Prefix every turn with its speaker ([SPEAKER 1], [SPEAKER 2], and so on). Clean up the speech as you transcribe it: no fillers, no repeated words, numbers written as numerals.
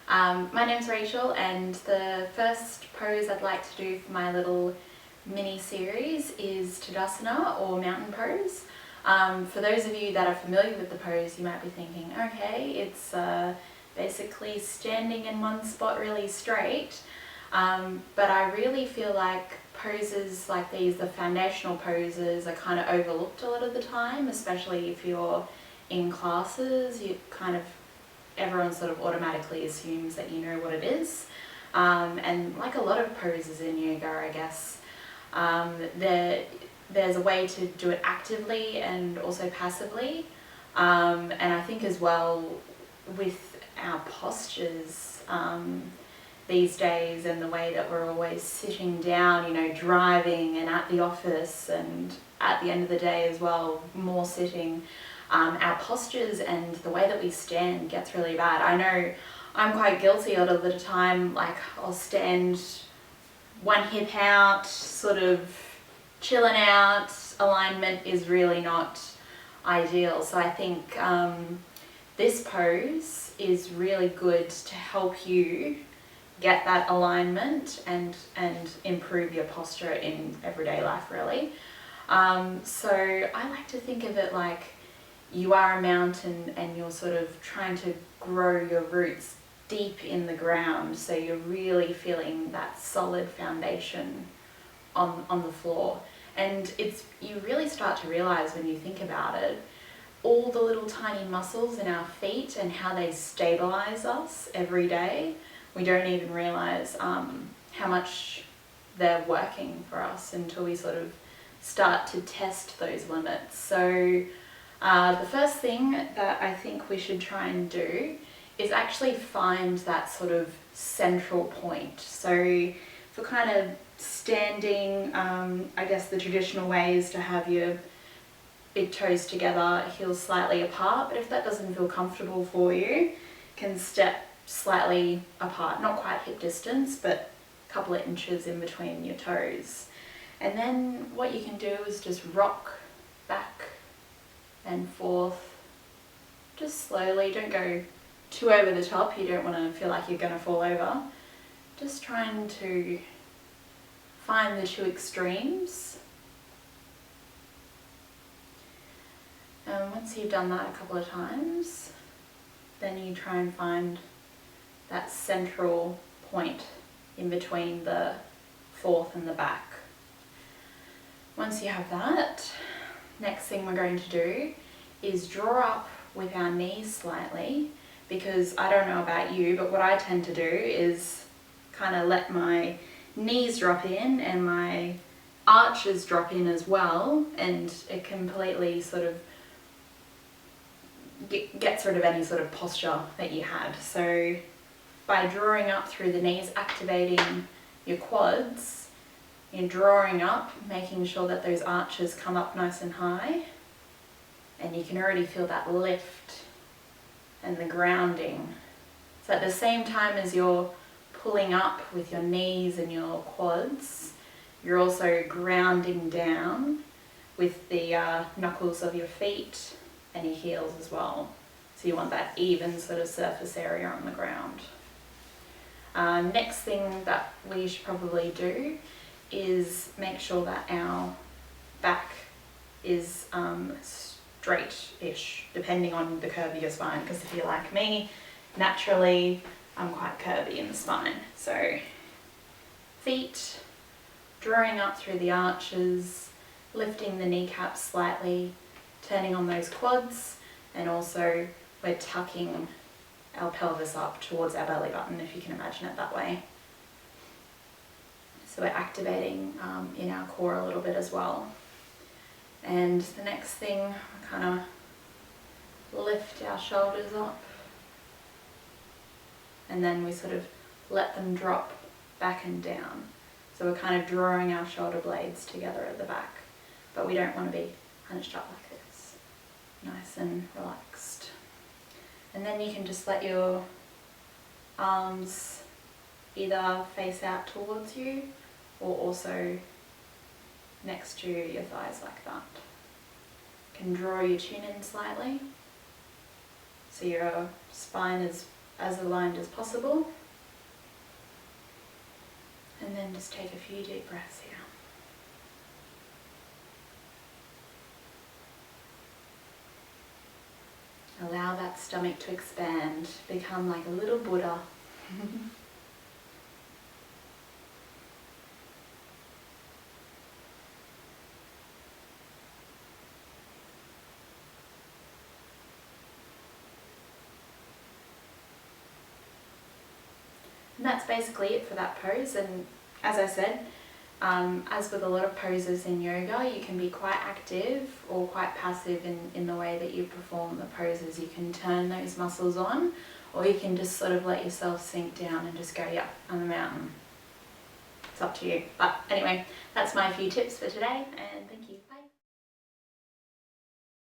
[SPEAKER 1] My name's Rachel, and the first pose I'd like to do for my little mini series is Tadasana or Mountain Pose. For those of you that are familiar with the pose, you might be thinking, okay, it's basically standing in one spot really straight, but I really feel like poses like these, the foundational poses, are kind of overlooked a lot of the time, especially if you're in classes. Everyone sort of automatically assumes that you know what it is, and like a lot of poses in yoga, I guess, there's a way to do it actively and also passively, and I think as well with our postures these days, and the way that we're always sitting down, driving and at the office, and at the end of the day as well, more sitting. Our postures and the way that we stand gets really bad. I know I'm quite guilty a lot of the time, like I'll stand one hip out, sort of chilling out. Alignment is really not ideal. So I think this pose is really good to help you get that alignment and improve your posture in everyday life, really. So I like to think of it like you are a mountain and you're sort of trying to grow your roots deep in the ground, so you're really feeling that solid foundation on the floor. And you really start to realize when you think about it, all the little tiny muscles in our feet and how they stabilize us every day. We don't even realize how much they're working for us until we sort of start to test those limits. So the first thing that I think we should try and do is actually find that sort of central point. So if we're kind of standing, I guess the traditional way is to have your big toes together, heels slightly apart, but if that doesn't feel comfortable for you, you can step slightly apart, not quite hip distance, but a couple of inches in between your toes. And then what you can do is just rock back and forth, just slowly. Don't go too over the top, you don't want to feel like you're going to fall over. Just trying to find the two extremes. And once you've done that a couple of times, then you try and find that central point in between the forth and the back. Once you have that, next thing we're going to do is draw up with our knees slightly, because I don't know about you, but what I tend to do is kind of let my knees drop in and my arches drop in as well, and it completely sort of gets rid of any sort of posture that you had. So by drawing up through the knees, activating your quads, you're drawing up, making sure that those arches come up nice and high, and you can already feel that lift and the grounding. So at the same time as you're pulling up with your knees and your quads, you're also grounding down with the knuckles of your feet and your heels as well. So you want that even sort of surface area on the ground. Next thing that we should probably do is make sure that our back is straight-ish, depending on the curve of your spine, because if you're like me, naturally I'm quite curvy in the spine. So feet drawing up through the arches, lifting the kneecaps slightly, turning on those quads, and also we're tucking our pelvis up towards our belly button, if you can imagine it that way. So we're activating in our core a little bit as well. And the next thing, we kind of lift our shoulders up, and then we sort of let them drop back and down. So we're kind of drawing our shoulder blades together at the back, but we don't want to be hunched up like this. Nice and relaxed. And then you can just let your arms either face out towards you or also next to your thighs like that. You can draw your chin in slightly so your spine is as aligned as possible. And then just take a few deep breaths here. Allow that stomach to expand, become like a little Buddha. And that's basically it for that pose. And as I said, as with a lot of poses in yoga, you can be quite active or quite passive in the way that you perform the poses. You can turn those muscles on, or you can just sort of let yourself sink down and just go, yeah, on the mountain. It's up to you. But anyway, that's my few tips for today, and thank you.